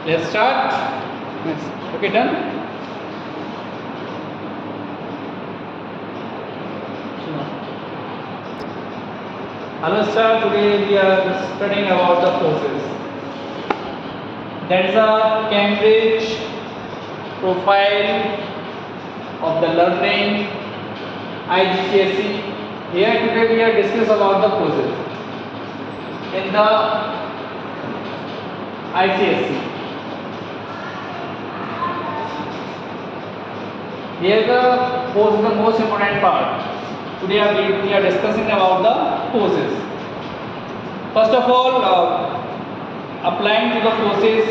Let's start. Yes. Okay, done. Hello, sir. Today we are studying about the forces. That is a Cambridge profile of the learning IGCSE. Here today we are discuss about the forces in the ICSE. Here the force is the most important part. Today we are discussing about the forces. First of all, applying to the forces.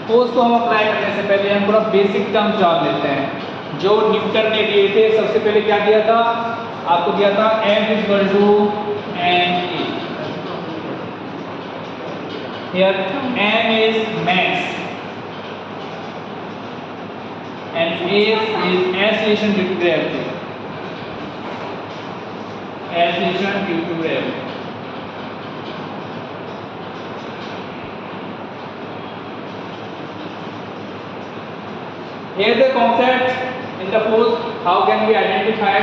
Force को हम apply करने से पहले हम पूरा basic term जान लेते हैं जो न्यूटन ने दिए थे। सबसे पहले क्या दिया था आपको, दिया था F equal to ma। Here m is mass and a is acceleration due to gravity. Acceleration due to gravity. Here the concept in the force, how can we identify,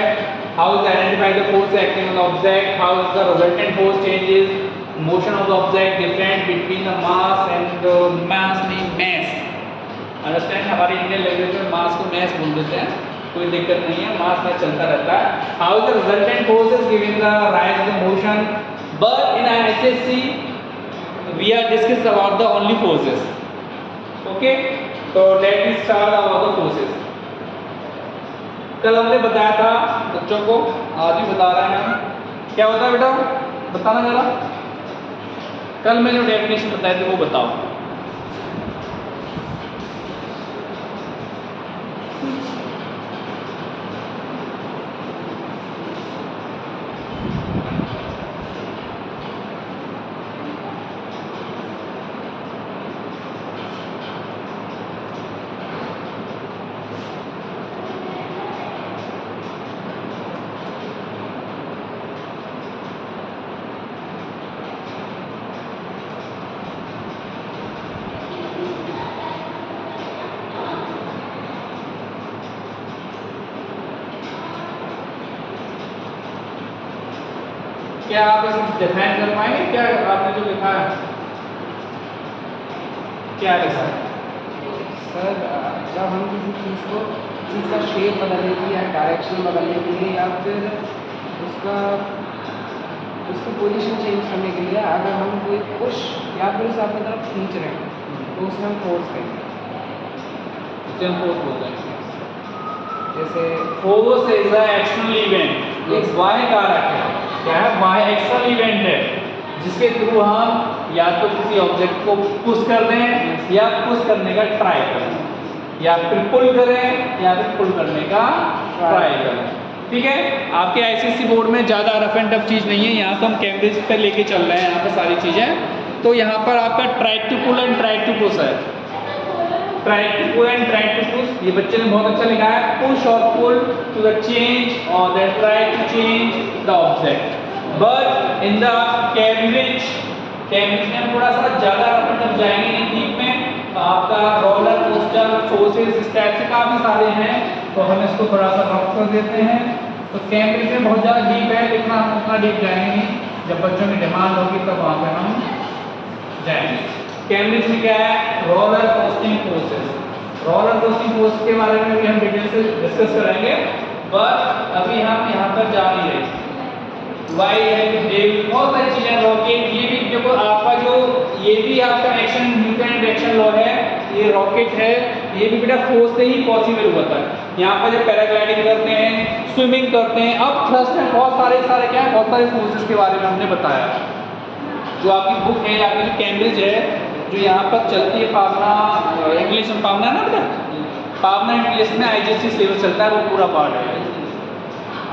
how is identified the force acting on the object, how is the resultant force changes, motion of the object different between the mass and the mass means mass. Understand, हमारे Indian language में मास को mass बोल देते हैं, कोई दिक्कत नहीं है, मास में चलता रहता है. How is the resultant forces giving the rise to motion, but in ICSE we are discussing about the only forces. Okay. तो let me start about the forces. कल हमने बताया था बच्चों को, आज भी बता रहे हैं हम, क्या होता है बेटा बताना जरा. कल मैंने जो डेफिनेशन बताई थी वो बताओ. क्या आप इसे डिफाइन कर पाएंगे, क्या आपने जो लिखा है क्या लिखा है? सर जब हम किसी चीज़ का शेप बदलने के लिए या डायरेक्शन बदलने के लिए या फिर उसका पोजीशन चेंज करने के लिए अगर हम कोई पुश या फिर उसे अपनी तरफ खींच रहे हैं तो उसे हम फोर्स कहेंगे. उसे हम फोर्स बोलते हैं. जैसे force is a external event, एक बाह्य कारक है. क्या है? बाह्य एक्सटर्नल इवेंट है जिसके थ्रू हम या तो किसी ऑब्जेक्ट को पुश कर दें या पुश करने का ट्राई करें, या फिर पुल करें या फिर पुल करने का ट्राई करें. ठीक है. आपके आईसीएसई बोर्ड में ज़्यादा रफ एंड टफ चीज़ नहीं है, यहाँ तो हम कैम्ब्रिज पे लेके चल रहे हैं यहाँ पे सारी चीज़ें. तो यहाँ पर आपका try to pull and try to push है. Try to pull and try to push, ये बच्चे ने बहुत अच्छा लिखा है. पुश और पुल टू द चेंज और the try to change the object. But in the Cambridge में थोड़ा सा ज़्यादा मतलब जाएंगे नहीं डीप में. तो आपका रोलर कोस्टर फोर्सेस इस टाइप से काफ़ी सारे हैं, तो हम इसको थोड़ा सा रफ कर देते हैं. तो कैम्ब्रिज में बहुत ज़्यादा डीप है, लेकिन हम उतना डीप जाएंगे नहीं. जब बच्चों की डिमांड होगी तब वहाँ पर हम जाएंगे. कैम्ब्रिज में क्या है? Roller costing forces. Roller costing force के बारे में भी हम डिटेल से डिस्कस करेंगे, बट अभी हम यहाँ पर जा नहीं रहे. वाई है, डेव, बहुत सारी चीज़ें. रॉकेट, ये भी देखो आपका जो ये भी आपका एक्शन न्यूटन रिएक्शन लॉ है. ये रॉकेट है, ये भी बेटा फोर्स से ही पॉसिबल हुआ था. यहाँ पर जब पैराग्लाइडिंग करते हैं, स्विमिंग करते हैं, अब थ्रस्ट में बहुत सारे क्या है, बहुत सारे फोर्सेस के बारे में हमने बताया. जो आपकी बुक है, आपकी जो कैम्ब्रिज है, जो यहाँ पर चलती है, पावना इंग्लिश में, पावना ना बेटा, पावना इंग्लिश में आईजीएसई सिलेबस चलता है, वो पूरा पार्ट है.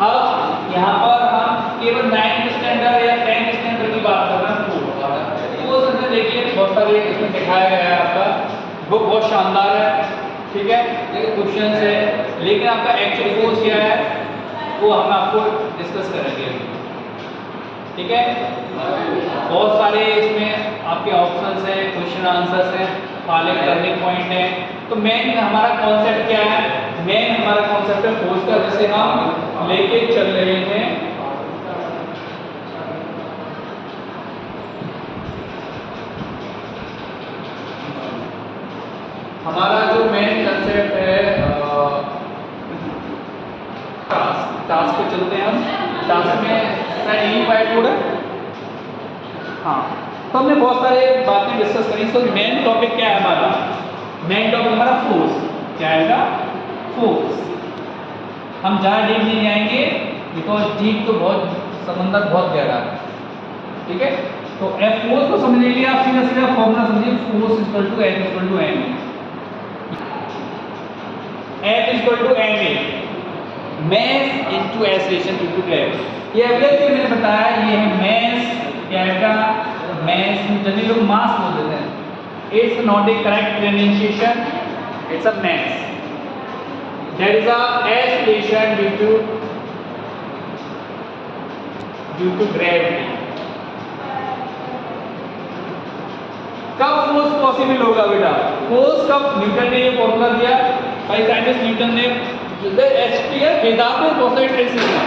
अब यहाँ पर हम केवल 9th स्टैंडर्ड या 10th स्टैंडर्ड की बात कर रहे हैं. वो उसमें देखिए बहुत सारे इसमें दिखाया गया है. आपका बुक बहुत शानदार है, ठीक है, लेकिन क्वेश्चन है, लेकिन आपका एक्चुअल कोर्स क्या है वो हम आपको डिस्कस करेंगे. ठीक है. बहुत सारे इसमें आपके ऑप्शंस हैं, क्वेश्चन आंसर्स हैं, फाले टर्निंग पॉइंट है। तो मेन हमारा कॉन्सेप्ट क्या है? मेन हमारा कॉन्सेप्ट है फोर्स का, जिसे हम लेके चल रहे हैं हमारा जो मेन कंसेप्ट है टास्क पे चलते हैं हम। टास्क में यही वाइट बोर्ड है। हाँ, तो हमने बहुत सारे बातें डिस्कस करी। सो मेन टॉपिक क्या है हमारा? मेन टॉपिक हमारा फोर्स। क्या आएगा? फोर्स। हम ज़्यादा डीप नहीं जाएंगे बिकॉज डीप तो बहुत समंदर बहुत गहरा है। ठीक है, तो एफ फोर्स को समझने के लिए आप सीधा सीधा फॉर्मूला समझिए, force equal to F equal to M A. F equal to M A, mass into acceleration into gravity. ये अगले जो मैंने बताया, ये है मैस। क्या है? मैस। जनरली लोग मास बोल देते हैं। It's not a correct pronunciation, it's a mass. That is a acceleration due to gravity. कब फोर्स पॉसिबल होगा बेटा? फोर्स कब? न्यूटन ने ये फॉर्मूला दिया, भाई साइंटिस्ट न्यूटन ने। वेदांत में बहुत सारे ट्रेसेस हैं,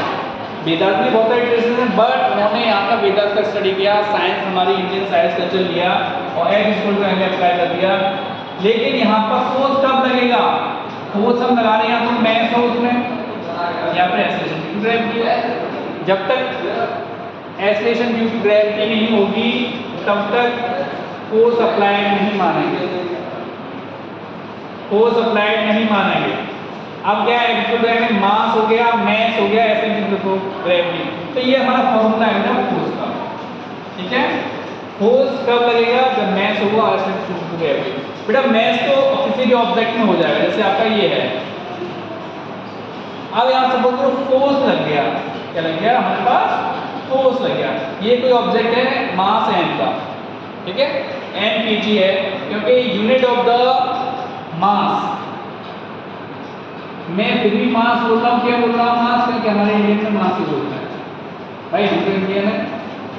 वेदांत में बहुत सारे ट्रेसेस हैं, बट उन्होंने यहाँ का वेदांत का स्टडी किया, साइंस हमारी इंडियन साइंस कल्चर लिया और F equal to M apply कर दिया। लेकिन यहाँ पर फोर्स कब लगेगा? फोर्स हम लगा रहे हैं तो मैस हो उसमें, या फिर एक्सेलरेशन ड्यू टू ग्रेविटी। जब तक एक्सेलरेशन ड्यू टू ग्रेविटी नहीं होगी तब तक फोर्स अप्लाई नहीं मानेंगे, फोर्स अप्लाई नहीं मानेंगे। अब क्या है? मास हो गया, मैस हो गया, एक्सेलरेशन ड्यू टू ग्रेविटी। तो ये हमारा फॉर्मूला है ना फोर्स का। ठीक है, फोर्स कब लगेगा? जब मैस होगा, एक्सेलरेशन ड्यू टू ग्रेविटी। बेटा मैस तो किसी भी ऑब्जेक्ट में हो जाएगा, जैसे आपका ये है। अब यहाँ सपोज करो फोर्स लग गया। क्या लग गया? हमारे पास फोर्स लग गया। ये कोई ऑब्जेक्ट है, मास है इनका। ठीक है, एम केजी है, क्योंकि यूनिट ऑफ द मास। मैं फिर भी मास बोल रहा हूँ। क्या बोल रहा हूँ? मास, क्योंकि हमारे इंडियन में मास ही बोलते हैं भाई, हम तो इंडियन है।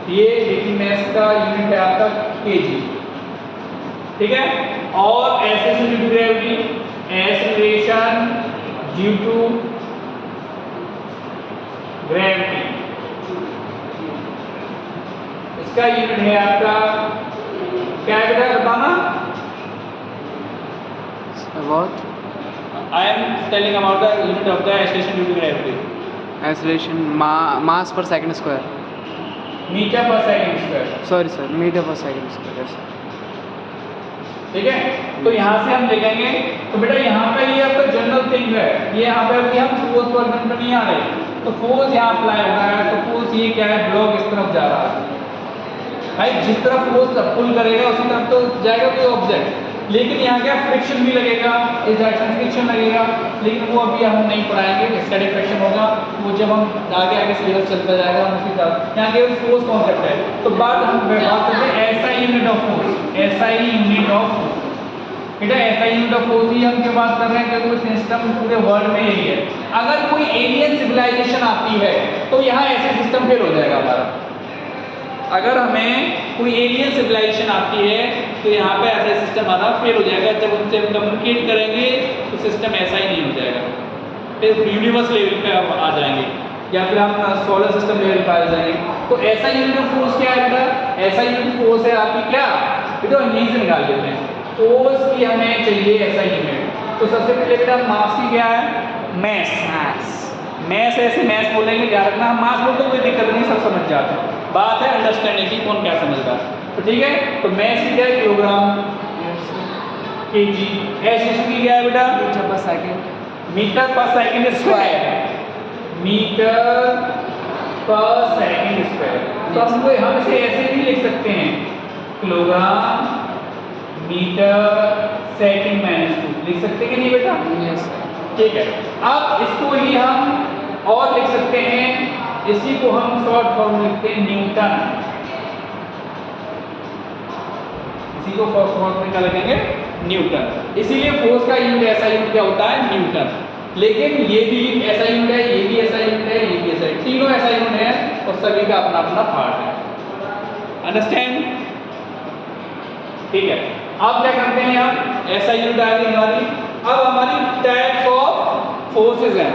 ये लेकिन मैस का यूनिट है आपका केजी। ठीक है, और acceleration due to gravity, acceleration due to gravity, इसका यूनिट है आपका क्या है बेटा? बताना। What? I am telling about the unit of the acceleration due to gravity. Acceleration mass per second square. Metre per second square. Sorry sir, meter per second square. Yes. ठीक है, तो यहाँ से हम देखेंगे। तो बेटा यहाँ पे ये आपका जनरल थिंग है, ये यहाँ पे अभी हम फोर्स वर्क पर नहीं आ रहे, तो फोर्स यहाँ अप्लाई हो रहा है। तो फोर्स ये क्या है? ब्लॉक इस तरफ जा रहा है भाई, जिस तरफ फोर्स पुल करेगा उसी तरफ तो जाएगा कोई ऑब्जेक्ट। लेकिन यहाँ क्या फ्रिक्शन भी लगेगा, इस डायरेक्शन फ्रिक्शन लगेगा, लेकिन वो अभी हम नहीं पढ़ाएंगे। स्टैटिक फ्रिक्शन होगा वो जब हम आगे आगे सिलेबस चलता जाएगा हम उसी तरह। यहाँ केवल फोर्स कॉन्सेप्ट है। तो बात करते हैं ऐसा यूनिट ऑफ फोर्स, ऐसा ही यूनिट ऑफ फोर्स। बेटा ऐसा यूनिट ऑफ फोर्स ही हम क्या बात कर रहे हैं, क्योंकि वो सिस्टम पूरे वर्ल्ड में यही है। अगर कोई एलियन सिविलाइजेशन आती है तो यहाँ ऐसे सिस्टम फेल हो जाएगा हमारा। अगर हमें कोई एलियन सिविलाइजेशन आती है तो यहाँ पे ऐसा सिस्टम हमारा फेल हो जाएगा। जब उनसे हम कम्युनिकेट करेंगे तो सिस्टम ऐसा ही नहीं हो जाएगा, फिर यूनिवर्स लेवल पे हम आ जाएंगे या फिर हम सोलर सिस्टम लेवल पे आ जाएंगे। तो ऐसा यूनिट ऑफ फोर्स क्या है बेटा? ऐसा यूनिट फोर्स है आपकी क्या बेटा? इंग्लिश में निकाल लेते हैं। फोर्स की हमें चाहिए ऐसा यूनिट। तो सबसे पहले बेटा मास की क्या है? मैस। मैस ऐसे मैस बोलेंगे, ध्यान रखना। हम मास बोलते कोई दिक्कत नहीं, सब समझ जाते हैं। बात है अंडरस्टैंडिंग की, कौन क्या समझता है। तो ठीक है, तो मैस की क्या है? Kilogram, KG. एक्सेलरेशन की क्या है बेटा? Metre per second. Metre per second square, metre per second square. तो हम इसे ऐसे भी लिख सकते हैं, किलोग्राम मीटर सेकंड -2 लिख सकते हैं कि नहीं बेटा? Yes. ठीक है, अब इसको ही हम और लिख सकते हैं, इसी को हम शॉर्ट फॉर्म लिखते हैं न्यूटन। इसी को शॉर्ट फॉर्म में क्या लिखेंगे? न्यूटन। इसीलिए फोर्स का यूनिट ऐसा यूनिट क्या होता है? न्यूटन। लेकिन ये भी ऐसा यूनिट है, ये भी ऐसा यूनिट है, ये भी ऐसा है, तीनों ऐसा यूनिट है और सभी का अपना अपना पार्ट है। अंडरस्टैंड? ठीक है, अब क्या करते हैं यहाँ, ऐसा यूनिट आ गई हमारी। अब हमारी टाइप्स ऑफ फोर्सेस हैं।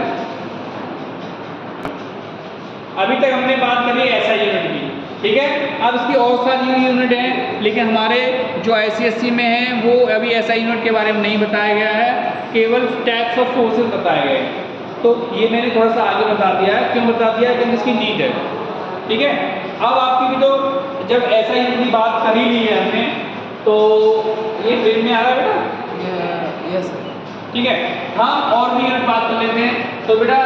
अभी तक हमने बात करी ऐसा यूनिट की, ठीक है। अब इसकी और सारी यूनिट हैं, लेकिन हमारे जो ICSE में है वो अभी ऐसा यूनिट के बारे में नहीं बताया गया है, केवल टाइप्स ऑफ फोर्सेस बताए गए। तो ये मैंने थोड़ा सा आगे बता दिया है, क्यों बता दिया है, क्योंकि इसकी नीड है, ठीक है। अब आपकी भी तो जब ऐसा यूनिट की बात कर ही ली है हमने, तो ये फ्रेम में आ रहा है बेटा, यस सर। ठीक है। हम और भी यूनिट बात कर लेते हैं। तो बेटा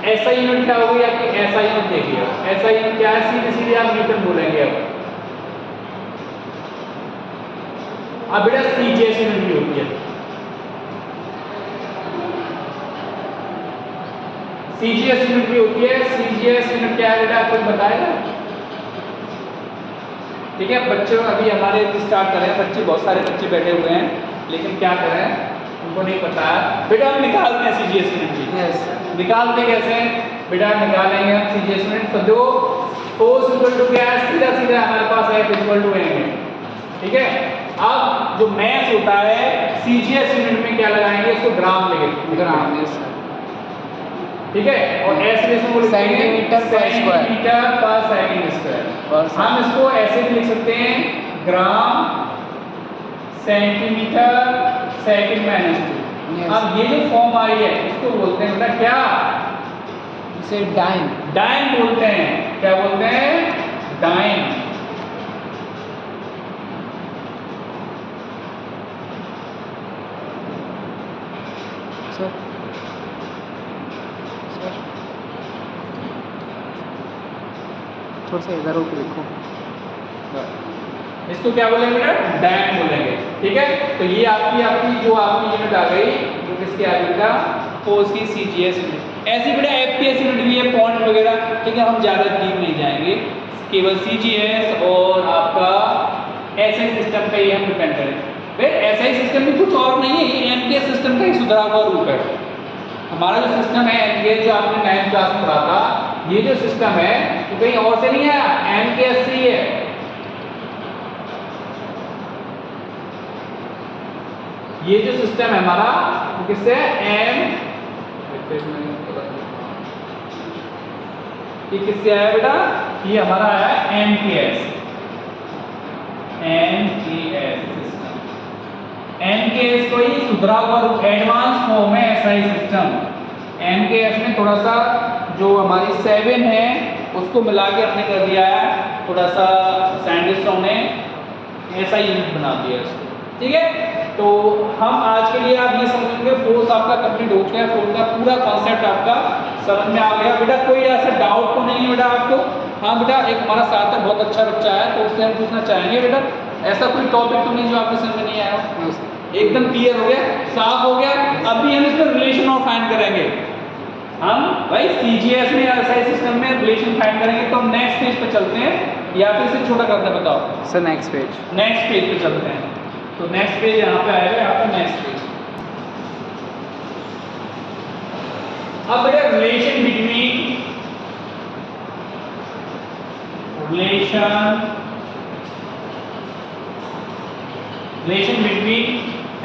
ऐसा यूनिट क्या होगी आपकी, ऐसा यूनिट देखिए। ऐसा यूनिट क्या है, सीधे सीधे आप न्यूटन बोलेंगे। अब बेटा CGS यूनिट भी होती है। CGS यूनिट भी होती है। CGS यूनिट क्या है बेटा, आपको बताएगा, ठीक है। बच्चों अभी हमारे स्टार्ट कर रहे हैं, बच्चे बहुत सारे बच्चे बैठे हुए हैं, लेकिन क्या करें, उनको नहीं पता है। बेटा हम निकालते हैं CGS यूनिट भी। यस निकालते कैसे बेटा, निकालेंगे हम CGS यूनिट। तो दो फोर्स इक्वल टू क्या है, सीधा सीधा हमारे पास F इक्वल टू m है, ठीक है। अब जो मैथ होता है CGS यूनिट में क्या लगाएंगे, इसको ग्राम लेंगे, ग्राम, यस सर, ठीक है। और ऐसे इसको सेंटीमीटर पर स्क्वायर, सेंटीमीटर पर सेकंड स्क्वायर। हम इसको ऐसे भी लिख सकते हैं, ग्राम सेंटीमीटर सेकंड -2। Yes. अब ये जो फॉर्म आई है इसको बोलते हैं बेटा क्या, इसे डाइन, डाइन बोलते हैं। क्या बोलते हैं, डाइन। सर सर थोड़ा सा इधर होकर लिखो। इसको क्या बोलेंगे बेटा, डाइन बोलेंगे, ठीक है। तो ये आपकी जो आपकी यूनिट आ गई, जो किसकी आ गई बेटा, फोर्स की CGS यूनिट। ऐसी बेटा FPS यूनिट भी है, पॉइंट वगैरह, ठीक है। हम ज़्यादा डीप नहीं जाएंगे, केवल CGS और आपका SI सिस्टम पे ही हम डिपेंड करें। फिर SI सिस्टम भी कुछ और नहीं है, ये MKS सिस्टम का ही सुधरा हुआ रूप है। हमारा जो सिस्टम है MKS, जो आपने 9th क्लास में पढ़ा था, ये जो सिस्टम है तो कहीं और से नहीं आया, MKS से ही है। ये जो सिस्टम है हमारा वो किससे है, ये किससे आया बेटा, ये हमारा है MKS सिस्टम। MKS को ही सुधरा हुआ रूप, एडवांस फॉर्म है SI सिस्टम। MKS में थोड़ा सा जो हमारी 7 है उसको मिला के हमने कर दिया है, थोड़ा सा साइंटिस्टों ने ऐसा यूनिट बना दिया इसको, ठीक है। तो हम आज के लिए आप ये समझेंगे, फोर्स आपका कंप्लीट हो गया, फोर्स का पूरा कॉन्सेप्ट आपका समझ में आ गया। बेटा कोई ऐसा डाउट तो नहीं है बेटा आपको? हाँ बेटा, एक हमारा साथ है, बहुत अच्छा बच्चा है, तो उससे हम पूछना चाहेंगे बेटा, ऐसा कोई टॉपिक तो नहीं जो आपको समझ में नहीं आया हो? एकदम क्लियर हो गया, साफ हो गया। अभी हम इसमें रिलेशन और फाइंड करेंगे। हम भाई CGS में या SI सिस्टम में रिलेशन फाइंड करेंगे, तो हम नेक्स्ट पेज पे चलते हैं, या फिर इसे छोटा करते हैं, बताओ सर। नेक्स्ट पेज पे चलते हैं। तो नेक्स्ट पेज यहाँ पे आएगा, यहाँ पे नेक्स्ट पेज। अब बेटा रिलेशन बिटवीन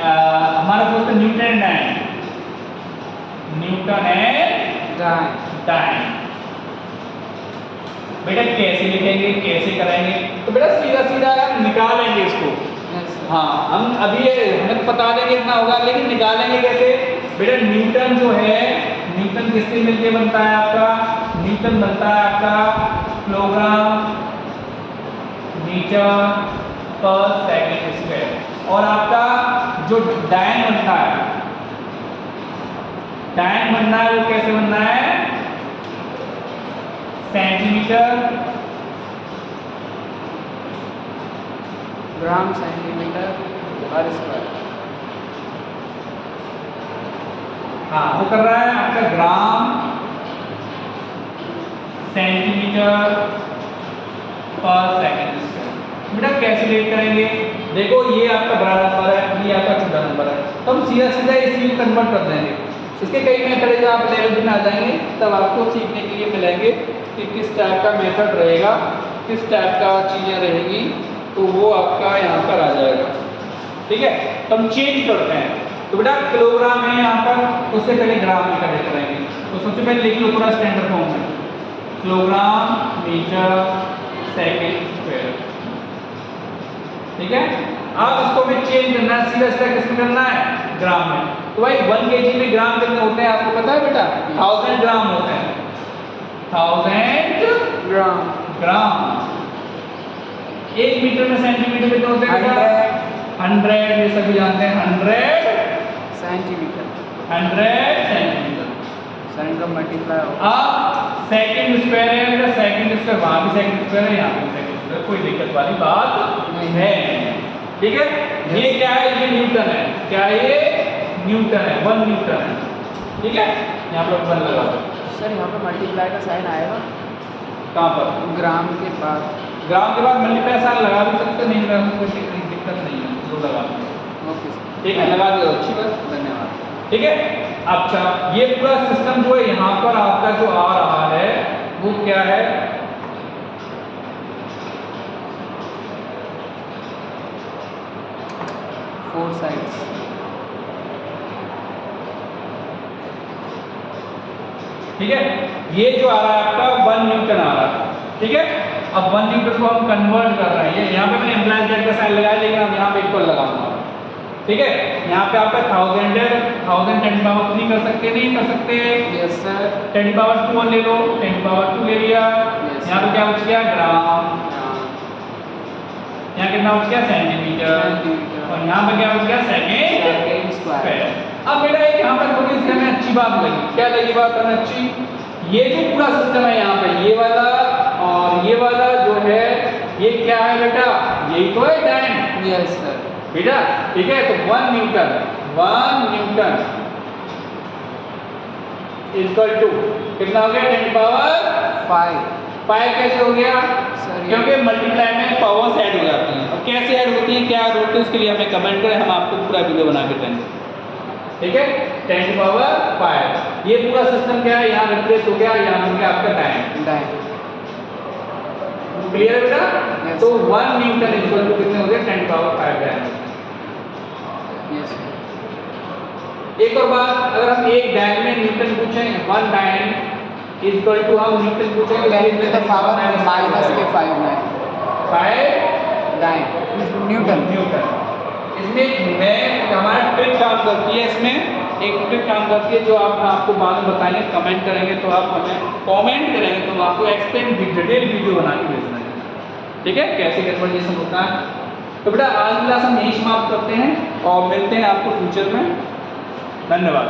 हमारा दोस्त न्यूटन एंड डाइन। बेटा कैसे लिखेंगे, कैसे करेंगे? तो बेटा सीधा सीधा हम निकालेंगे इसको। हाँ, हम अभी हमें बता देंगे इतना होगा, लेकिन निकालेंगे कैसे? बेटा न्यूटन जो है, न्यूटन किससे मिलके बनता है आपका? न्यूटन बनता है आपका kilogram metre per second square. और आपका जो डायन बनता है, डायन बनना है वो कैसे बनना है? सेंटीमीटर ग्राम सेंटीमीटर पर स्क्वायर। हाँ, वो कर रहा है आपका ग्राम सेंटीमीटर पर सेकंड स्क्वायर। बेटा कैलकुलेट करेंगे, देखो ये आपका बड़ा नंबर है, ये आपका छोटा नंबर है, तो हम सीधा सीधा इसी में कन्वर्ट कर देंगे। इसके कई मेथड जब आप लेवल में आ जाएंगे तब आपको सीखने के लिए मिलेंगे कि किस टाइप का मेथड रहेगा, किस टाइप का चीज़ें रहेगी, तो वो आपका यहाँ पर आ जाएगा। ठीक है, तो हम चेंज करते हैं। तो बेटा किलोग्राम है यहाँ पर, उससे पहले ग्राम मीटर लेते रहेंगे। तो सबसे पहले लिख लो पूरा स्टैंडर्ड फॉर्म में, किलोग्राम मीटर सेकेंड स्क्वायर। ठीक है, अब इसको भी चेंज करना है, सीधा सीधा किसमें करना है, ग्राम में। तो भाई 1 kg में ग्राम कितने होते हैं आपको पता है बेटा? 1000 ग्राम होते हैं, 1000 ग्राम। 1 मीटर में सेंटीमीटर कितने होते हैं बेटा? 100, ये सभी जानते हैं, 100 सेंटीमीटर। 100 सेंटीमीटर। सेंटीमीटर मल्टीप्लाई अब सेकंड स्क्वायर है बेटा, सेकंड स्क्वायर, वहां भी सेकंड स्क्वायर है, यहाँ भी सेकंड स्क्वायर, कोई दिक्कत वाली बात नहीं है। ठीक है, ये क्या है, ये न्यूटन है। क्या है ये? न्यूटन है, 1 न्यूटन है। ठीक है, यहाँ पर 1 लगा दो। सर यहाँ पे मल्टीप्लाई का साइन आएगा कहाँ पर? ग्राम के बाद। ग्राम के बाद मल्टीप्लाई साइन लगा भी सकते, नहीं लगा सकते, कोई दिक्कत नहीं है, तो लगा दो। ओके सर, ठीक है, लगा दो, अच्छी बात, धन्यवाद। ठीक है। अच्छा, ये पूरा सिस्टम जो है यहाँ पर आपका जो आ रहा है वो क्या है? Four sides. ठीक है, ये जो आ रहा है आपका 1 न्यूटन आ रहा है। ठीक है, अब 1 न्यूटन को हम कन्वर्ट कर रहे हैं। ये यहाँ पे मैंने इम्प्लाइज दैट का साइन लगाया, लेकिन अब यहाँ पे इक्वल लगाऊंगा। ठीक है, यहाँ पे आपका 1000 है, 1000 10 पावर 3 कर सकते, नहीं कर सकते? Yes sir. 10 पावर 2 ले लो, 10 पावर 2 ले लिया। यहाँ पे क्या बच गया? ग्राम। यहाँ कितना बच गया? सेंटीमीटर। और यहाँ पे क्या बच गया? Second square. अब बेटा एक यहाँ पर थोड़ी सी हमें अच्छी बात लगी। क्या लगी बात हमें अच्छी? ये जो पूरा सिस्टम है यहाँ पे, ये वाला और ये वाला जो है, ये क्या है बेटा? यही तो है टाइम। यस सर बेटा। ठीक है, तो 1 न्यूटन इक्वल टू कितना हो गया? 10 पावर 5 कैसे हो गया? सर क्योंकि मल्टीप्लाई में पावर्स ऐड हो जाती हैं। और कैसे ऐड होती हैं, क्या होती है, उसके लिए हमें कमेंट करें, हम आपको पूरा वीडियो बना के देंगे। ठीक है, 10 पावर 5, ये पूरा सिस्टम क्या है, यहाँ रिप्लेस हो गया, यहाँ हो गया आपका टाइम। क्लियर है बेटा? Yes. तो 1 न्यूटन इक्वल टू कितने हो गए? 10 पावर 5 टाइम। यस एक और बात, अगर हम एक डायन में न्यूटन पूछें, 1 डायन इक्वल टू हम न्यूटन पूछेंगे, माइनस के 5 न्यूटन। इसमें मैं हमारा ट्रिक काम करती है, इसमें एक ट्रिक काम करती है जो आपको बाद में बताएंगे, कमेंट करेंगे तो आप हमें कमेंट करेंगे तो हम आपको एक्सप्लेन डिटेल वीडियो बना के भेज देंगे। ठीक है, कैसे कन्वर्जेशन होता है। तो बेटा आज की क्लास हम यही समाप्त करते हैं और मिलते हैं आपको फ्यूचर में। धन्यवाद।